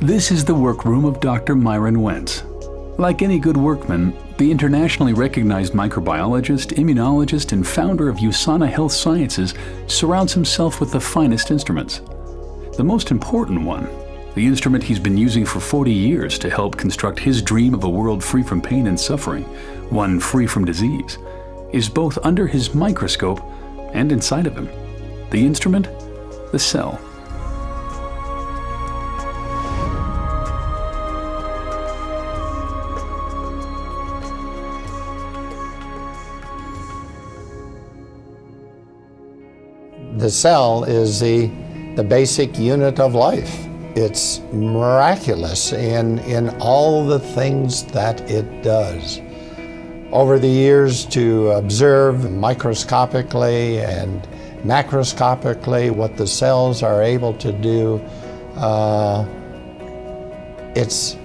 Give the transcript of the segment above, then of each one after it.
This is the workroom of Dr. Myron Wentz. Like any good workman, the internationally recognized microbiologist, immunologist, and founder of USANA Health Sciences surrounds himself with the finest instruments. The most important one, the instrument he's been using for 40 years to help construct his dream of a world free from pain and suffering, one free from disease, is both under his microscope and inside of him. The instrument? The cell. The cell is the basic unit of life. It's miraculous in all the things that it does. Over the years, to observe microscopically and macroscopically what the cells are able to do, it's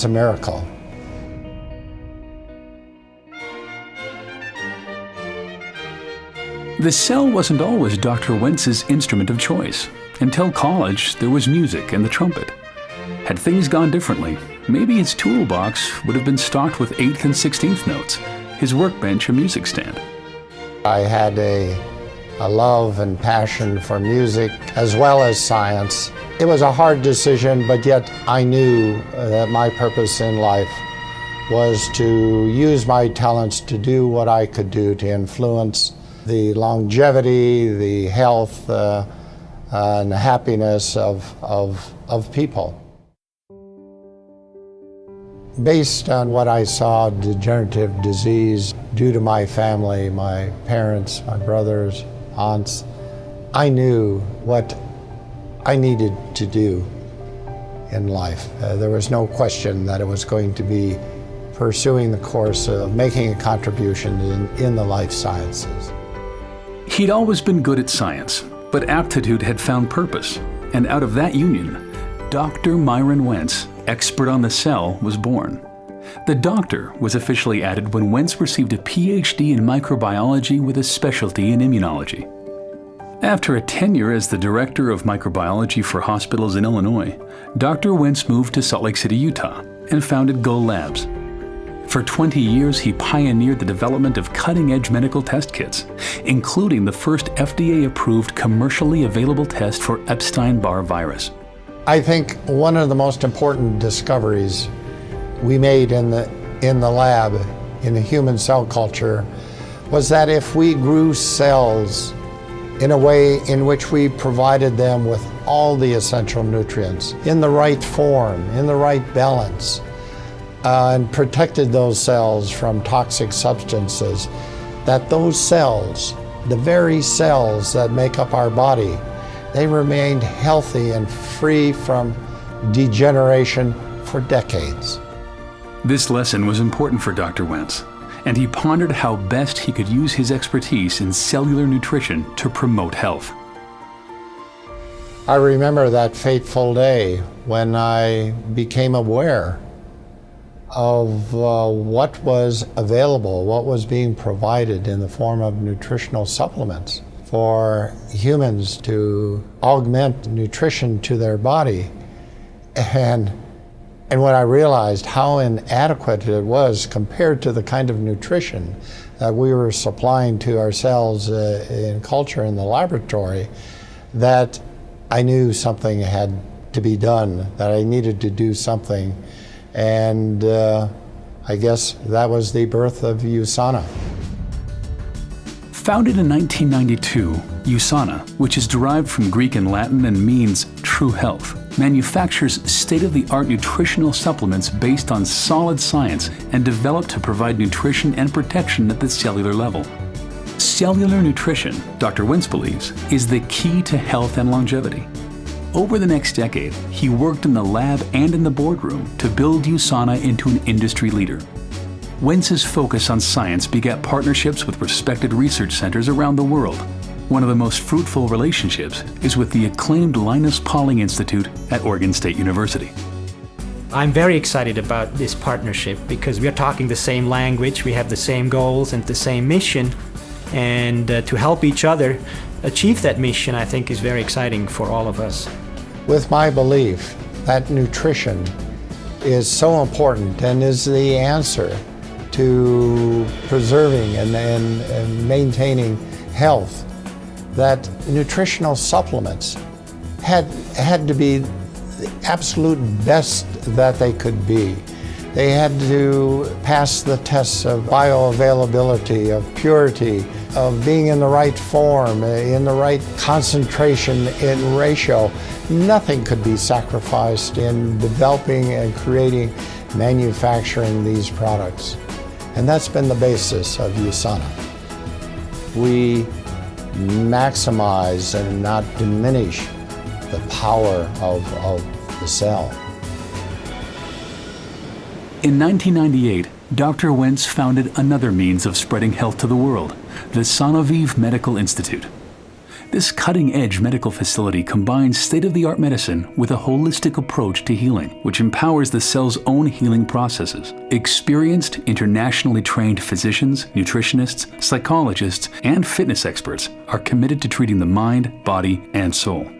a miracle. The cell wasn't always Dr. Wentz's instrument of choice. Until college, there was music and the trumpet. Had things gone differently, maybe his toolbox would have been stocked with 8th and 16th notes, his workbench a music stand. I had a love and passion for music as well as science. It was a hard decision, but yet I knew that my purpose in life was to use my talents to do what I could do to influence the longevity, the health, and the happiness of people. Based on what I saw, degenerative disease, due to my family, my parents, my brothers, aunts, I knew what I needed to do in life. There was no question that it was going to be pursuing the course of making a contribution in the life sciences. He'd always been good at science, but aptitude had found purpose, and out of that union, Dr. Myron Wentz, expert on the cell, was born. The doctor was officially added when Wentz received a PhD in microbiology with a specialty in immunology. After a tenure as the director of microbiology for hospitals in Illinois, Dr. Wentz moved to Salt Lake City, Utah, and founded Go Labs. For 20 years, he pioneered the development of cutting-edge medical test kits, including the first FDA-approved commercially available test for Epstein-Barr virus. I think one of the most important discoveries we made in the lab, in the human cell culture, was that if we grew cells in a way in which we provided them with all the essential nutrients, in the right form, in the right balance, and protected those cells from toxic substances, that those cells, the very cells that make up our body, they remained healthy and free from degeneration for decades. This lesson was important for Dr. Wentz, and he pondered how best he could use his expertise in cellular nutrition to promote health. I remember that fateful day when I became aware of what was available, what was being provided in the form of nutritional supplements for humans to augment nutrition to their body. And when I realized how inadequate it was compared to the kind of nutrition that we were supplying to ourselves in culture in the laboratory, that I knew something had to be done, that I needed to do something. And I guess that was the birth of USANA. Founded in 1992, USANA, which is derived from Greek and Latin and means true health, manufactures state-of-the-art nutritional supplements based on solid science and developed to provide nutrition and protection at the cellular level. Cellular nutrition, Dr. Wentz believes, is the key to health and longevity. Over the next decade, he worked in the lab and in the boardroom to build USANA into an industry leader. Wentz's focus on science begat partnerships with respected research centers around the world. One of the most fruitful relationships is with the acclaimed Linus Pauling Institute at Oregon State University. I'm very excited about this partnership because we are talking the same language, we have the same goals and the same mission, and to help each other achieve that mission, I think, is very exciting for all of us. with my belief that nutrition is so important and is the answer to preserving and maintaining health, that nutritional supplements had to be the absolute best that they could be. They had to pass the tests of bioavailability, of purity, of being in the right form, in the right concentration and ratio. Nothing could be sacrificed in developing and creating, manufacturing these products. And that's been the basis of USANA. We maximize and not diminish the power of the cell. In 1998, Dr. Wentz founded another means of spreading health to the world, the Sanoviv Medical Institute. This cutting-edge medical facility combines state-of-the-art medicine with a holistic approach to healing, which empowers the cell's own healing processes. Experienced, internationally trained physicians, nutritionists, psychologists, and fitness experts are committed to treating the mind, body, and soul.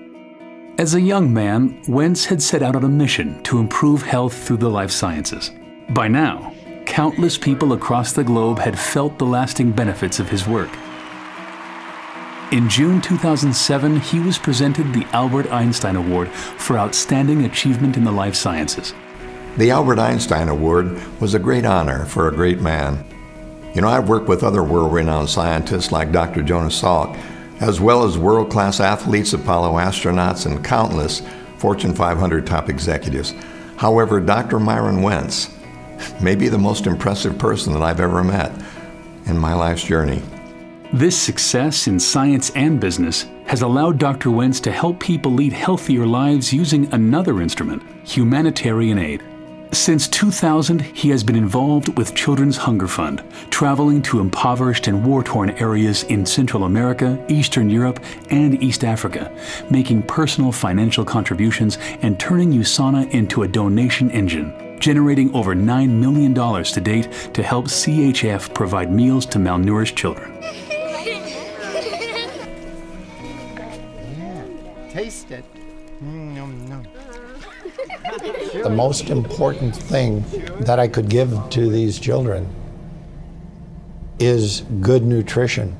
As a young man, Wentz had set out on a mission to improve health through the life sciences. By now, countless people across the globe had felt the lasting benefits of his work. In June 2007, he was presented the Albert Einstein Award for Outstanding Achievement in the Life Sciences. The Albert Einstein Award was a great honor for a great man. You know, I've worked with other world-renowned scientists like Dr. Jonas Salk, as well as world-class athletes, Apollo astronauts, and countless Fortune 500 top executives. However, Dr. Myron Wentz may be the most impressive person that I've ever met in my life's journey. This success in science and business has allowed Dr. Wentz to help people lead healthier lives using another instrument, humanitarian aid. Since 2000, he has been involved with Children's Hunger Fund, traveling to impoverished and war-torn areas in Central America, Eastern Europe, and East Africa, making personal financial contributions and turning USANA into a donation engine, generating over $9 million to date to help CHF provide meals to malnourished children. Taste it. The most important thing that I could give to these children is good nutrition.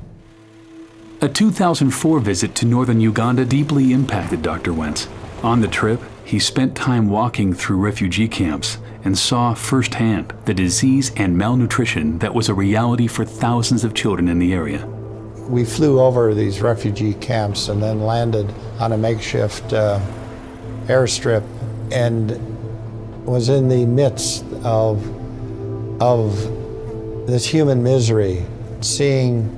A 2004 visit to northern Uganda deeply impacted Dr. Wentz. On the trip, he spent time walking through refugee camps and saw firsthand the disease and malnutrition that was a reality for thousands of children in the area. We flew over these refugee camps and then landed on a makeshift airstrip and was in the midst of this human misery, seeing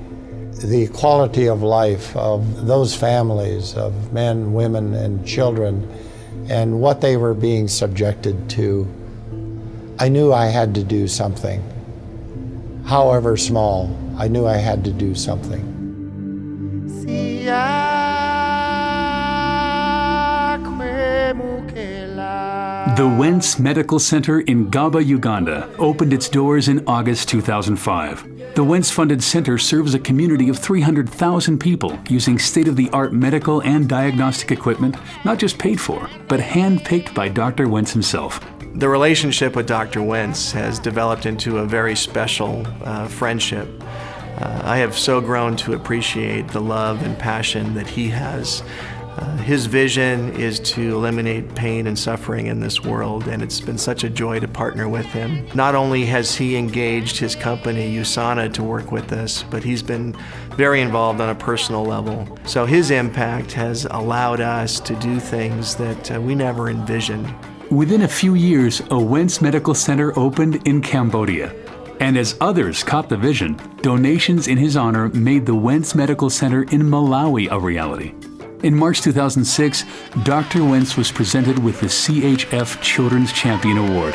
the quality of life of those families of men, women, and children and what they were being subjected to. I knew I had to do something. However small, I knew I had to do something. The Wentz Medical Center in Gaba, Uganda, opened its doors in August 2005. The Wentz-funded center serves a community of 300,000 people using state-of-the-art medical and diagnostic equipment, not just paid for, but hand-picked by Dr. Wentz himself. The relationship with Dr. Wentz has developed into a very special friendship. I have so grown to appreciate the love and passion that he has. His vision is to eliminate pain and suffering in this world, and it's been such a joy to partner with him. Not only has he engaged his company, USANA, to work with us, but he's been very involved on a personal level. So his impact has allowed us to do things that we never envisioned. Within a few years, a Wentz Medical Center opened in Cambodia. And as others caught the vision, donations in his honor made the Wentz Medical Center in Malawi a reality. In March 2006, Dr. Wentz was presented with the CHF Children's Champion Award.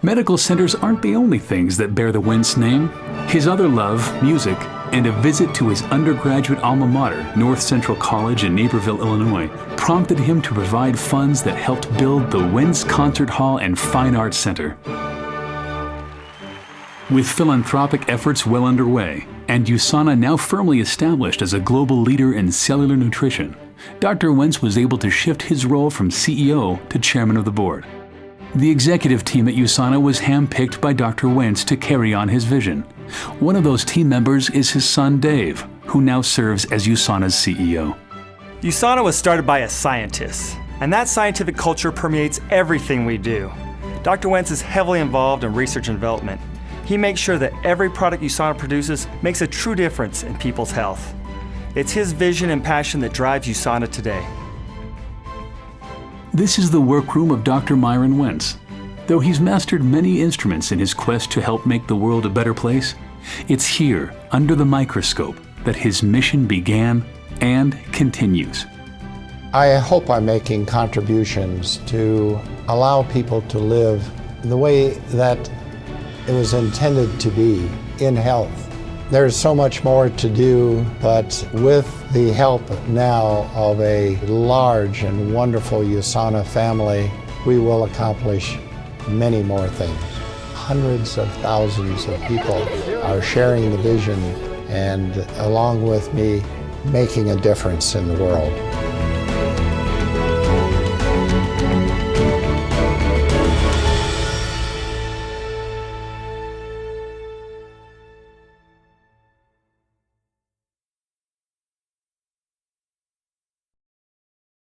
Medical centers aren't the only things that bear the Wentz name. His other love, music, and a visit to his undergraduate alma mater, North Central College in Naperville, Illinois, prompted him to provide funds that helped build the Wentz Concert Hall and Fine Arts Center. With philanthropic efforts well underway and USANA now firmly established as a global leader in cellular nutrition, Dr. Wentz was able to shift his role from CEO to chairman of the board. The executive team at USANA was handpicked by Dr. Wentz to carry on his vision. One of those team members is his son Dave, who now serves as USANA's CEO. USANA was started by a scientist, and that scientific culture permeates everything we do. Dr. Wentz is heavily involved in research and development. He makes sure that every product USANA produces makes a true difference in people's health. It's his vision and passion that drives USANA today. This is the workroom of Dr. Myron Wentz. Though he's mastered many instruments in his quest to help make the world a better place, it's here, under the microscope, that his mission began and continues. I hope I'm making contributions to allow people to live the way that it was intended to be, in health. There's so much more to do, but with the help now of a large and wonderful USANA family, we will accomplish many more things. Hundreds of thousands of people are sharing the vision and, along with me, making a difference in the world.